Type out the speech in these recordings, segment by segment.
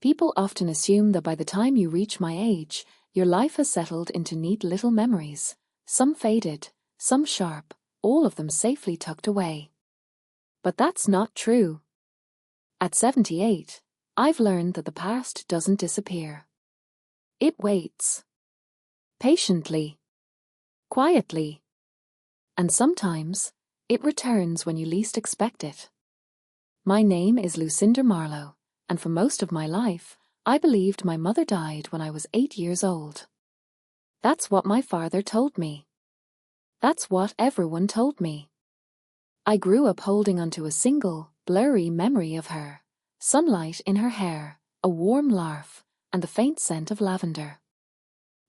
People often assume that by the time you reach my age, your life has settled into neat little memories, some faded, some sharp, all of them safely tucked away. But that's not true. At 78, I've learned that the past doesn't disappear. It waits. Patiently. Quietly. And sometimes, it returns when you least expect it. My name is Lucinda Marlowe, and for most of my life, I believed my mother died when I was 8 years old. That's what my father told me. That's what everyone told me. I grew up holding onto a single, blurry memory of her, sunlight in her hair, a warm laugh, and the faint scent of lavender.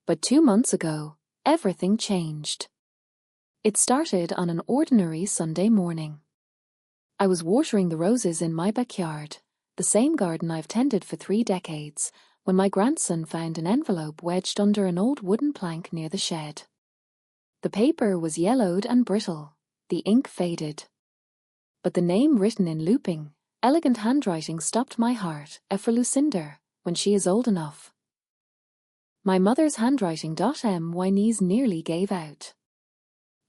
But 2 months ago, everything changed. It started on an ordinary Sunday morning. I was watering the roses in my backyard, the same garden I've tended for 3 decades, when my grandson found an envelope wedged under an old wooden plank near the shed. The paper was yellowed and brittle, the ink faded. But the name written in looping, elegant handwriting stopped my heart, for Lucinda, when she is old enough. My mother's handwriting. My knees nearly gave out.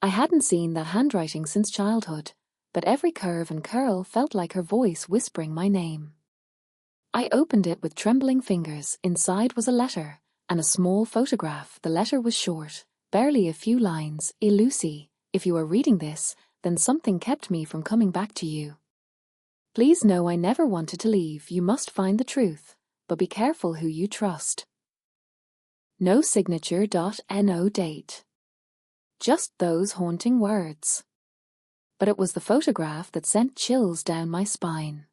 I hadn't seen that handwriting since childhood, but every curve and curl felt like her voice whispering my name. I opened it with trembling fingers. Inside was a letter, and a small photograph. The letter was short, barely a few lines. Lucy, if you are reading this, then something kept me from coming back to you. Please know I never wanted to leave. You must find the truth, but be careful who you trust. No signature. No date. Just those haunting words. But it was the photograph that sent chills down my spine.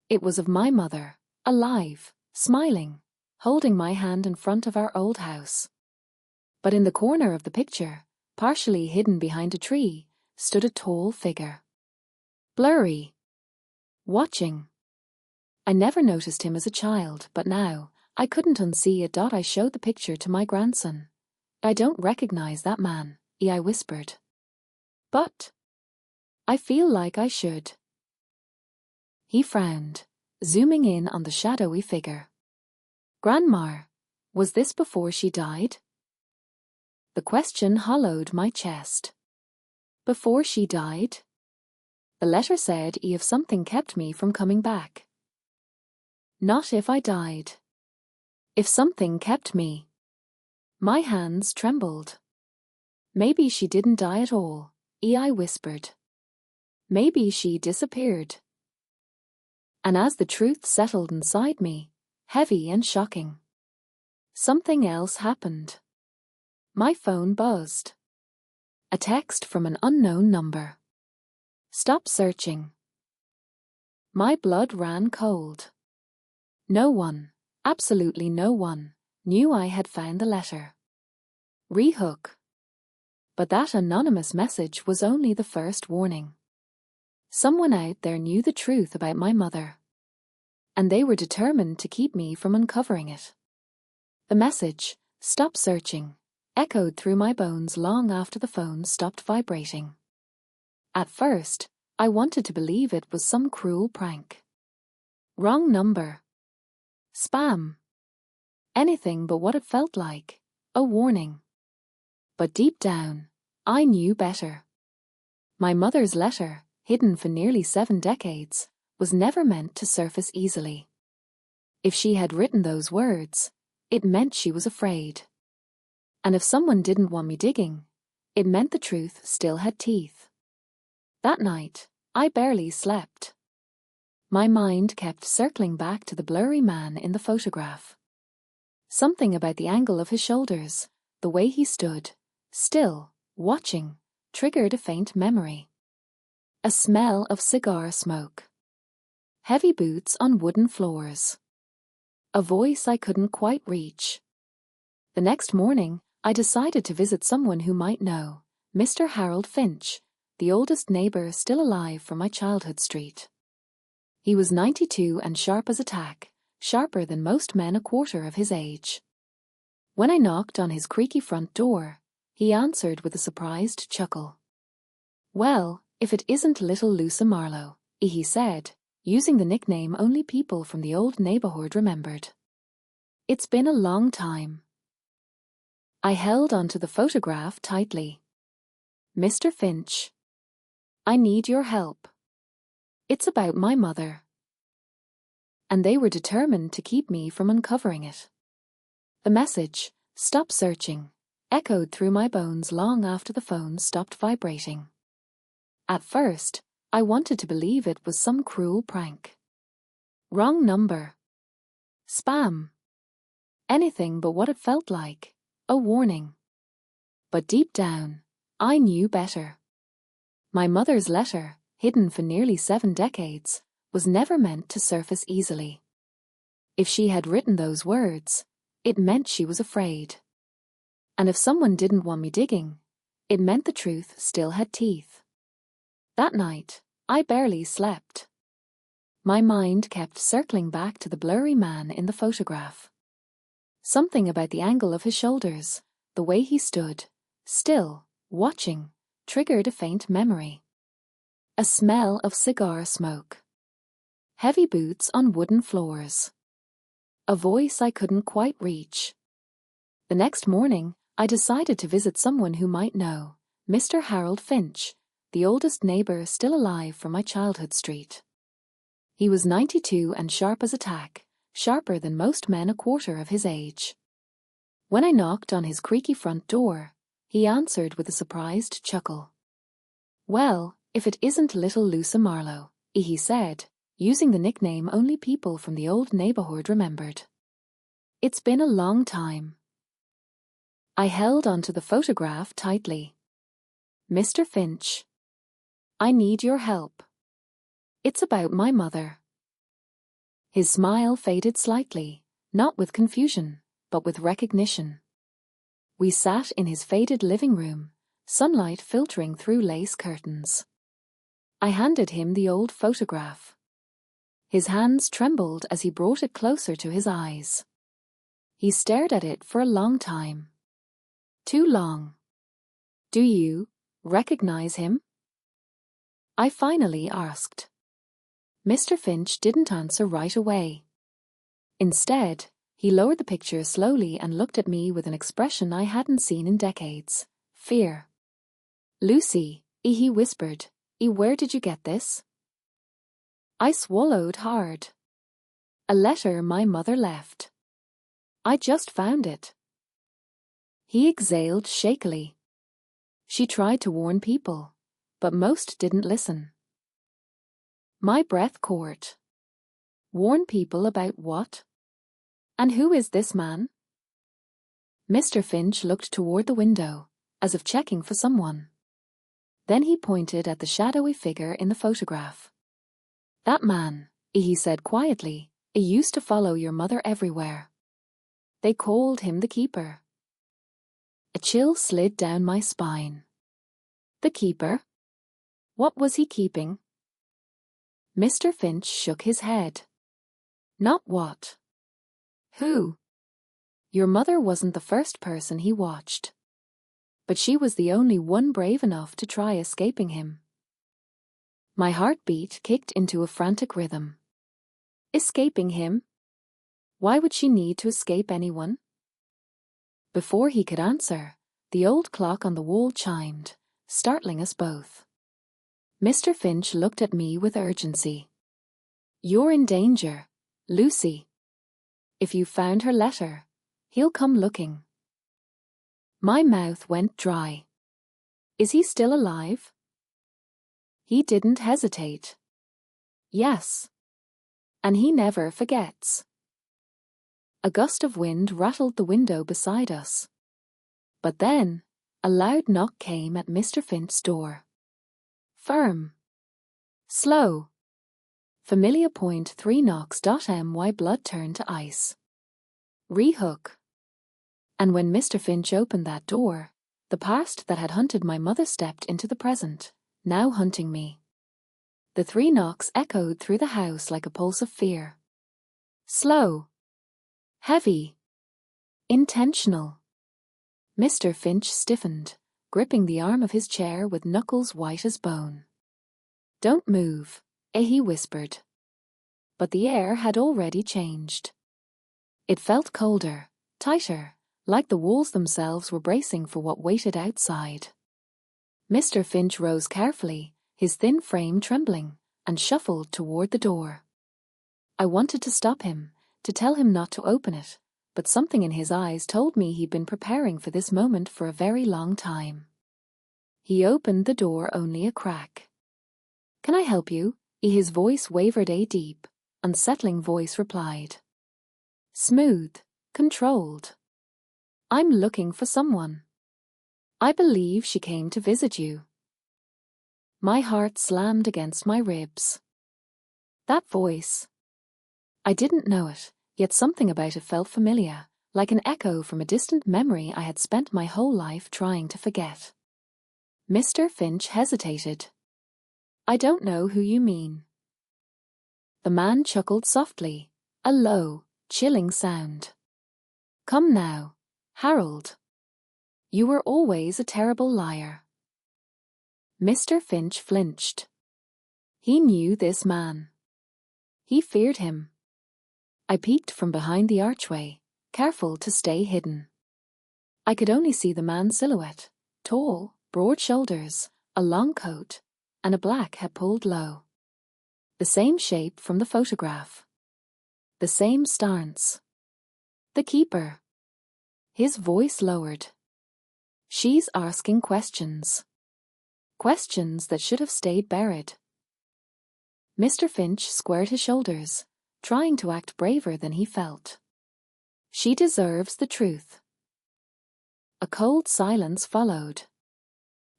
It was of my mother, alive, smiling, holding my hand in front of our old house. But in the corner of the picture, partially hidden behind a tree, stood a tall figure. Blurry. Watching. I never noticed him as a child, but now, I couldn't unsee it. I showed the picture to my grandson. I don't recognize that man, I whispered. But I feel like I should. He frowned, zooming in on the shadowy figure. Grandma, was this before she died? The question hollowed my chest. Before she died? The letter said if something kept me from coming back. Not if I died. If something kept me. My hands trembled. Maybe she didn't die at all, I whispered. Maybe she disappeared. And as the truth settled inside me, heavy and shocking, something else happened. My phone buzzed. A text from an unknown number. Stop searching. My blood ran cold. No one, absolutely no one, knew I had found the letter. Rehook. But that anonymous message was only the first warning. Someone out there knew the truth about my mother. And they were determined to keep me from uncovering it. The message, stop searching, echoed through my bones long after the phone stopped vibrating. At first, I wanted to believe it was some cruel prank. Wrong number. Spam. Anything but what it felt like, a warning. But deep down, I knew better. My mother's letter, hidden for nearly 7 decades, was never meant to surface easily. If she had written those words, it meant she was afraid. And if someone didn't want me digging, it meant the truth still had teeth. That night, I barely slept. My mind kept circling back to the blurry man in the photograph. Something about the angle of his shoulders, the way he stood, still, watching, triggered a faint memory. A smell of cigar smoke. Heavy boots on wooden floors. A voice I couldn't quite reach. The next morning, I decided to visit someone who might know, Mr. Harold Finch, the oldest neighbor still alive from my childhood street. He was 92 and sharp as a tack, sharper than most men a quarter of his age. When I knocked on his creaky front door, he answered with a surprised chuckle. Well, if it isn't little Lucy Marlowe, he said, using the nickname only people from the old neighborhood remembered. It's been a long time. I held onto the photograph tightly. Mr. Finch, I need your help. It's about my mother. And they were determined to keep me from uncovering it. The message, "Stop searching," echoed through my bones long after the phone stopped vibrating. At first, I wanted to believe it was some cruel prank. Wrong number. Spam. Anything but what it felt like, a warning. But deep down, I knew better. My mother's letter, hidden for nearly 7 decades, was never meant to surface easily. If she had written those words, it meant she was afraid. And if someone didn't want me digging, it meant the truth still had teeth. That night, I barely slept. My mind kept circling back to the blurry man in the photograph. Something about the angle of his shoulders, the way he stood, still, watching, triggered a faint memory. A smell of cigar smoke. Heavy boots on wooden floors. A voice I couldn't quite reach. The next morning, I decided to visit someone who might know, Mr. Harold Finch, the oldest neighbor still alive from my childhood street. He was 92 and sharp as a tack, sharper than most men a quarter of his age. When I knocked on his creaky front door, he answered with a surprised chuckle. "Well, if it isn't little Lucy Marlowe," he said, using the nickname only people from the old neighborhood remembered. It's been a long time. I held onto the photograph tightly. Mr. Finch, I need your help. It's about my mother. His smile faded slightly, not with confusion, but with recognition. We sat in his faded living room, sunlight filtering through lace curtains. I handed him the old photograph. His hands trembled as he brought it closer to his eyes. He stared at it for a long time. Too long. "Do you recognize him?" I finally asked. Mr. Finch didn't answer right away. Instead, he lowered the picture slowly and looked at me with an expression I hadn't seen in decades. Fear. "Lucy," he whispered, "where did you get this?" I swallowed hard. "A letter my mother left. I just found it." He exhaled shakily. "She tried to warn people, but most didn't listen." My breath caught. Warn people about what? And who is this man? Mr. Finch looked toward the window, as if checking for someone. Then he pointed at the shadowy figure in the photograph. "That man," he said quietly, "he used to follow your mother everywhere. They called him the Keeper." A chill slid down my spine. The Keeper? What was he keeping? Mr. Finch shook his head. "Not what? Who? Your mother wasn't the first person he watched. But she was the only one brave enough to try escaping him." My heartbeat kicked into a frantic rhythm. Escaping him? Why would she need to escape anyone? Before he could answer, the old clock on the wall chimed, startling us both. Mr. Finch looked at me with urgency. "You're in danger, Lucy. If you found her letter, he'll come looking." My mouth went dry. "Is he still alive?" He didn't hesitate. "Yes. And he never forgets." A gust of wind rattled the window beside us. But then, a loud knock came at Mr. Finch's door. Firm. Slow. Familiar point 3 knocks. My blood turned to ice. Rehook. And when Mr. Finch opened that door, the past that had hunted my mother stepped into the present, now hunting me. The 3 knocks echoed through the house like a pulse of fear. Slow. Heavy. Intentional. Mr. Finch stiffened, gripping the arm of his chair with knuckles white as bone. "Don't move," he whispered. but the air had already changed. It felt colder, tighter, like the walls themselves were bracing for what waited outside. Mr. Finch rose carefully, his thin frame trembling, and shuffled toward the door. I wanted to stop him, to tell him not to open it, but something in his eyes told me he'd been preparing for this moment for a very long time. He opened the door only a crack. "Can I help you?" His voice wavered. A deep, unsettling voice replied. Smooth, controlled. "I'm looking for someone. I believe she came to visit you." My heart slammed against my ribs. That voice. I didn't know it, yet something about it felt familiar, like an echo from a distant memory I had spent my whole life trying to forget. Mr. Finch hesitated. "I don't know who you mean." The man chuckled softly, a low, chilling sound. "Come now, Harold. You were always a terrible liar." Mr. Finch flinched. He knew this man. He feared him. I peeked from behind the archway, careful to stay hidden. I could only see the man's silhouette, tall, broad shoulders, a long coat, and a black hat pulled low. The same shape from the photograph. The same stance. The keeper. His voice lowered. "She's asking questions. Questions that should have stayed buried." Mr. Finch squared his shoulders, trying to act braver than he felt. "She deserves the truth." A cold silence followed.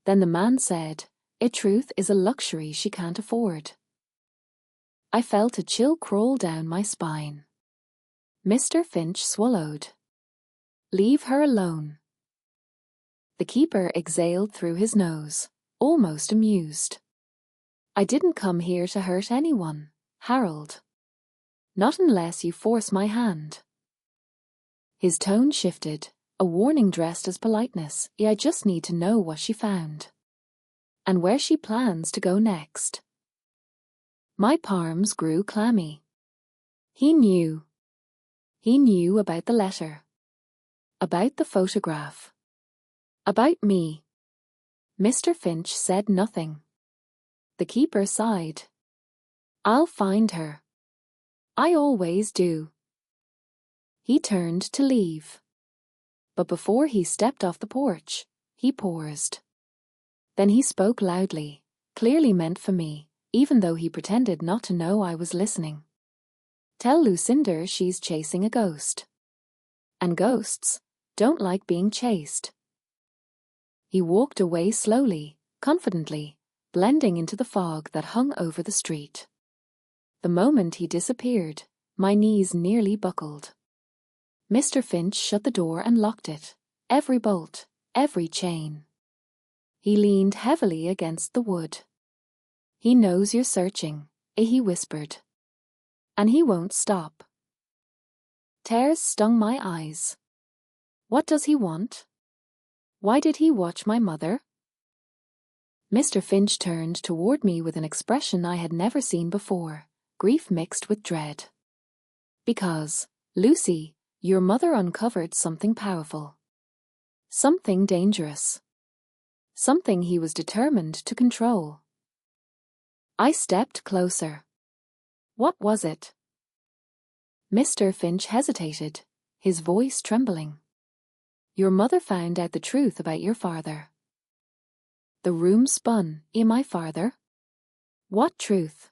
Then the man said, "A truth is a luxury she can't afford." I felt a chill crawl down my spine. Mr. Finch swallowed. "Leave her alone." The keeper exhaled through his nose, almost amused. "I didn't come here to hurt anyone, Harold. Not unless you force my hand." His tone shifted, a warning dressed as politeness. "I just need to know what she found. And where she plans to go next." My palms grew clammy. He knew. He knew about the letter. About the photograph. About me. Mr. Finch said nothing. The keeper sighed. "I'll find her. I always do." He turned to leave. But before he stepped off the porch, he paused. Then he spoke loudly, clearly meant for me, even though he pretended not to know I was listening. "Tell Lucinda she's chasing a ghost. And ghosts don't like being chased." He walked away slowly, confidently, blending into the fog that hung over the street. The moment he disappeared, my knees nearly buckled. Mr. Finch shut the door and locked it, every bolt, every chain. He leaned heavily against the wood. "He knows you're searching," he whispered. "And he won't stop." Tears stung my eyes. What does he want? Why did he watch my mother? Mr. Finch turned toward me with an expression I had never seen before, grief mixed with dread. "Because, Lucy, your mother uncovered something powerful. Something dangerous. Something he was determined to control." I stepped closer. "What was it?" Mr. Finch hesitated, his voice trembling. "Your mother found out the truth about your father." The room spun. My father? What truth?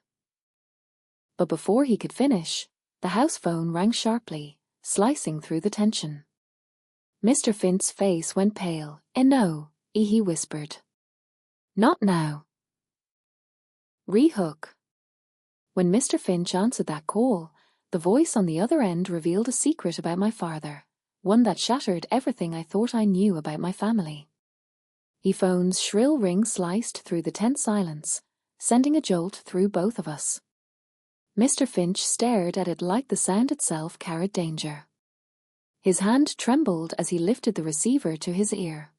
But before he could finish, the house phone rang sharply, slicing through the tension. Mr. Finch's face went pale. "No," he whispered. "Not now." Rehook. When Mr. Finch answered that call, the voice on the other end revealed a secret about my father, one that shattered everything I thought I knew about my family. The phone's shrill ring sliced through the tense silence, sending a jolt through both of us. Mr. Finch stared at it like the sound itself carried danger. His hand trembled as he lifted the receiver to his ear.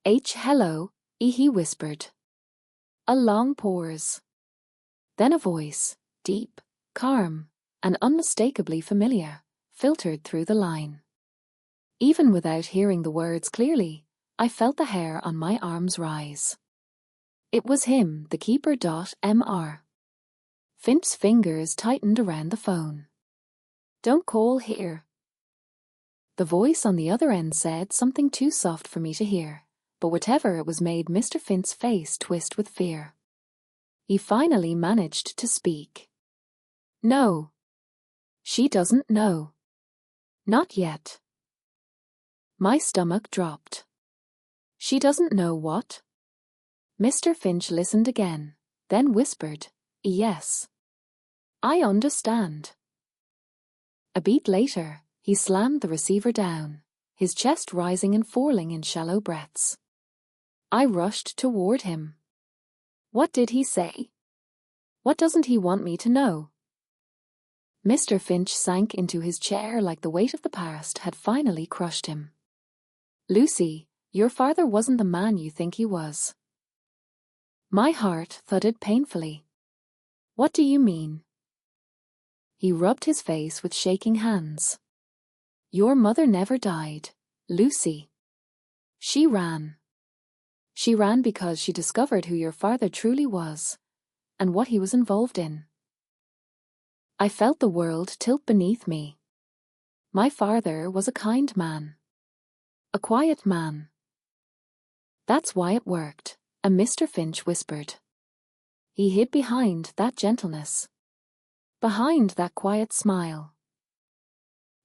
Hello," he whispered. A long pause. Then a voice, deep, calm, and unmistakably familiar, filtered through the line. Even without hearing the words clearly, I felt the hair on my arms rise. It was him, the keeper. Mr. Finch's fingers tightened around the phone. "Don't call here." The voice on the other end said something too soft for me to hear, but whatever it was made Mr. Finch's face twist with fear. He finally managed to speak. "No. She doesn't know. Not yet." My stomach dropped. "She doesn't know what?" Mr. Finch listened again, then whispered, "Yes. I understand." A beat later, he slammed the receiver down, his chest rising and falling in shallow breaths. I rushed toward him. "What did he say? What doesn't he want me to know?" Mr. Finch sank into his chair like the weight of the past had finally crushed him. "Lucy, your father wasn't the man you think he was." My heart thudded painfully. "What do you mean?" He rubbed his face with shaking hands. "Your mother never died, Lucy. She ran. She ran because she discovered who your father truly was, and what he was involved in." I felt the world tilt beneath me. My father was a kind man. A quiet man. "That's why it worked," Mr. Finch whispered. He hid behind that gentleness. Behind that quiet smile.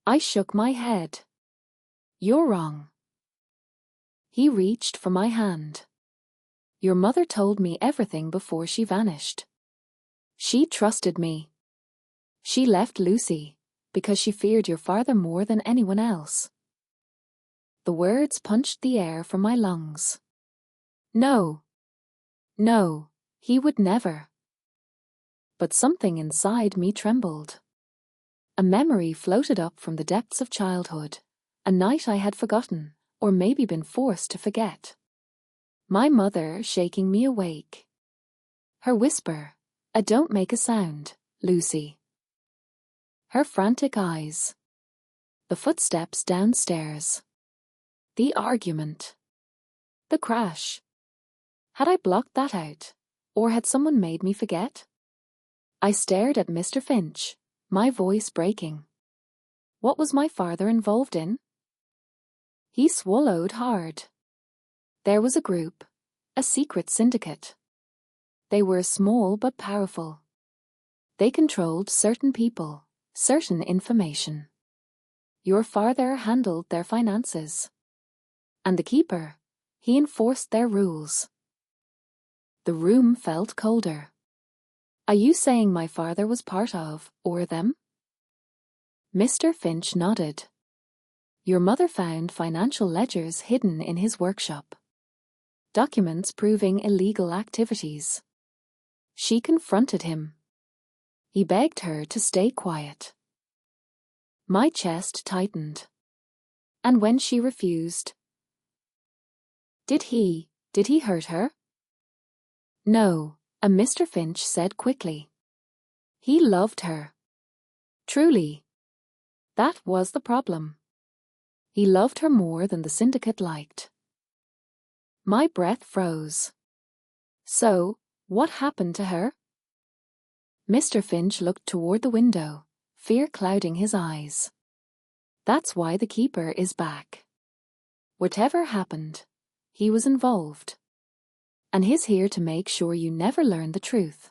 I shook my head. "You're wrong." He reached for my hand. "Your mother told me everything before she vanished. She trusted me. She left Lucy because she feared your father more than anyone else." The words punched the air from my lungs. No. No, he would never. But something inside me trembled. A memory floated up from the depths of childhood, a night I had forgotten, or maybe been forced to forget. My mother shaking me awake. Her whisper, "Don't make a sound, Lucy." Her frantic eyes. The footsteps downstairs. The argument. The crash. Had I blocked that out, or had someone made me forget? I stared at Mr. Finch, my voice breaking. What was my father involved in? He swallowed hard. There was a group, a secret syndicate. They were small but powerful. They controlled certain people, certain information. Your father handled their finances. And the keeper, he enforced their rules. The room felt colder. Are you saying my father was part of, or them? Mr. Finch nodded. Your mother found financial ledgers hidden in his workshop. Documents proving illegal activities. She confronted him. He begged her to stay quiet. My chest tightened. And when she refused, Did he hurt her? No, Mr. Finch said quickly. He loved her. Truly. That was the problem. He loved her more than the syndicate liked. My breath froze. So, what happened to her? Mr. Finch looked toward the window, fear clouding his eyes. That's why the keeper is back. Whatever happened, he was involved. And he's here to make sure you never learn the truth.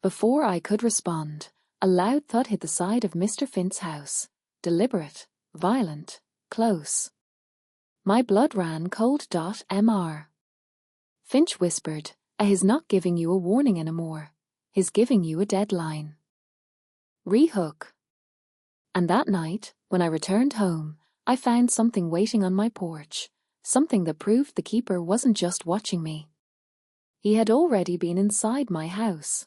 Before I could respond, a loud thud hit the side of Mr. Finch's house. Deliberate, violent, close. My blood ran cold. Mr. Finch whispered, he's not giving you a warning anymore. He's giving you a deadline. Rehook. And that night, when I returned home, I found something waiting on my porch. Something that proved the keeper wasn't just watching me. He had already been inside my house.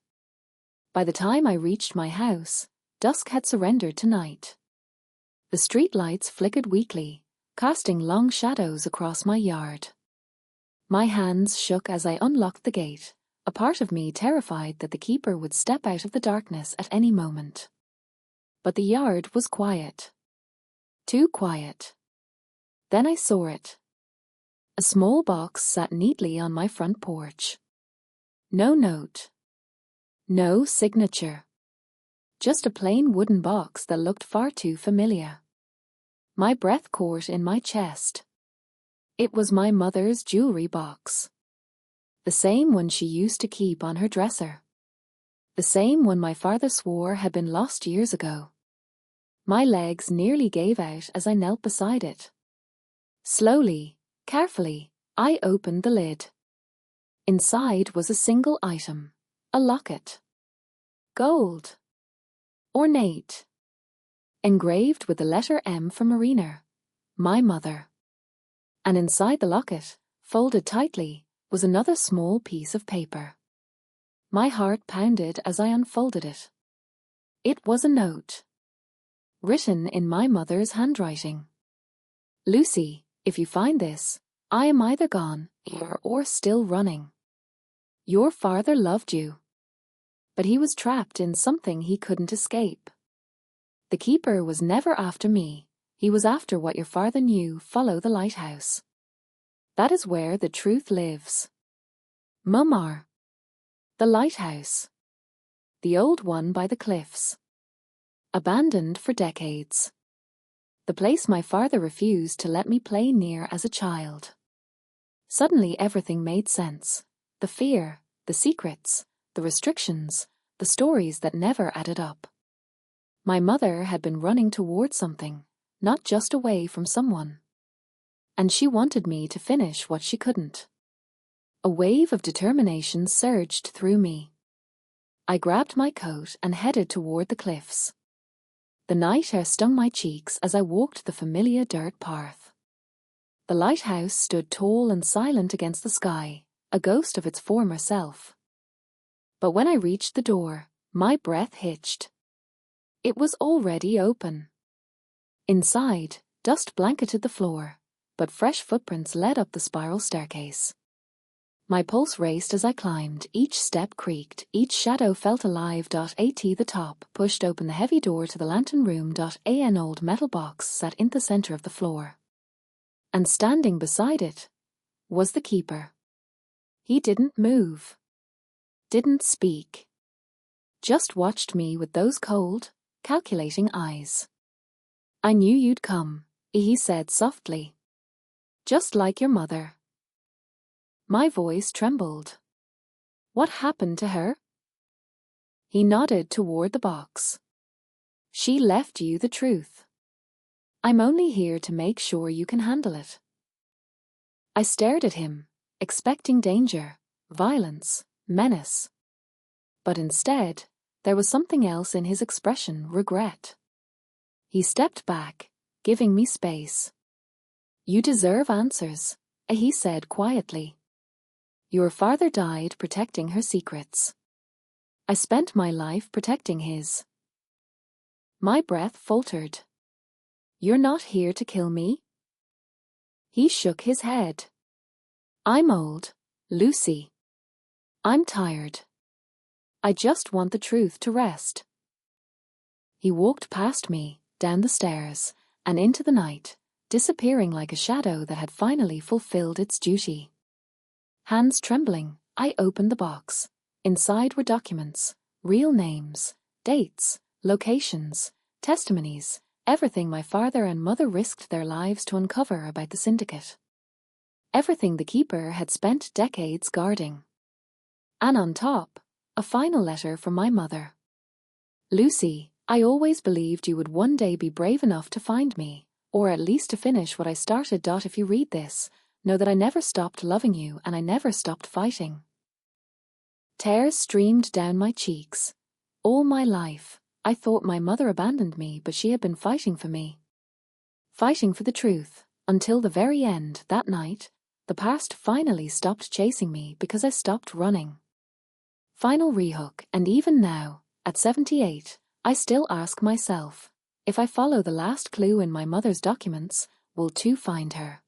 By the time I reached my house, dusk had surrendered to night. The street lights flickered weakly, casting long shadows across my yard. My hands shook as I unlocked the gate, a part of me terrified that the keeper would step out of the darkness at any moment. But the yard was quiet. Too quiet. Then I saw it. A small box sat neatly on my front porch. No note. No signature. Just a plain wooden box that looked far too familiar. My breath caught in my chest. It was my mother's jewelry box. The same one she used to keep on her dresser. The same one my father swore had been lost years ago. My legs nearly gave out as I knelt beside it. Slowly, carefully, I opened the lid. Inside was a single item, a locket. Gold. Ornate. Engraved with the letter M for Marina, my mother. And inside the locket, folded tightly, was another small piece of paper. My heart pounded as I unfolded it. It was a note. Written in my mother's handwriting. Lucy, if you find this, I am either gone or still running. Your father loved you. But he was trapped in something he couldn't escape. The keeper was never after me. He was after what your father knew. Follow the lighthouse. That is where the truth lives. Mumar. The lighthouse. The old one by the cliffs. Abandoned for decades. The place my father refused to let me play near as a child. Suddenly everything made sense. The fear, the secrets, the restrictions, the stories that never added up. My mother had been running toward something, not just away from someone. And she wanted me to finish what she couldn't. A wave of determination surged through me. I grabbed my coat and headed toward the cliffs. The night air stung my cheeks as I walked the familiar dirt path. The lighthouse stood tall and silent against the sky, a ghost of its former self. But when I reached the door, my breath hitched. It was already open. Inside, dust blanketed the floor, but fresh footprints led up the spiral staircase. My pulse raced as I climbed, each step creaked, each shadow felt alive. At the top pushed open the heavy door to the lantern room. An old metal box sat in the center of the floor. And standing beside it was the keeper. He didn't move. Didn't speak. Just watched me with those cold, calculating eyes. I knew you'd come, he said softly. Just like your mother. My voice trembled. What happened to her? He nodded toward the box. She left you the truth. I'm only here to make sure you can handle it. I stared at him, expecting danger, violence, menace. But instead, there was something else in his expression, regret. He stepped back, giving me space. You deserve answers, he said quietly. Your father died protecting her secrets. I spent my life protecting his. My breath faltered. You're not here to kill me? He shook his head. I'm old, Lucy. I'm tired. I just want the truth to rest. He walked past me, down the stairs, and into the night, disappearing like a shadow that had finally fulfilled its duty. Hands trembling, I opened the box. Inside were documents, real names, dates, locations, testimonies, everything my father and mother risked their lives to uncover about the syndicate. Everything the keeper had spent decades guarding. And on top, a final letter from my mother. Lucy, I always believed you would one day be brave enough to find me, or at least to finish what I started. If you read this, know that I never stopped loving you and I never stopped fighting. Tears streamed down my cheeks. All my life, I thought my mother abandoned me, but she had been fighting for me. Fighting for the truth, until the very end. That night, the past finally stopped chasing me because I stopped running. Final rehook, and even now, at 78, I still ask myself, if I follow the last clue in my mother's documents, will Ture find her?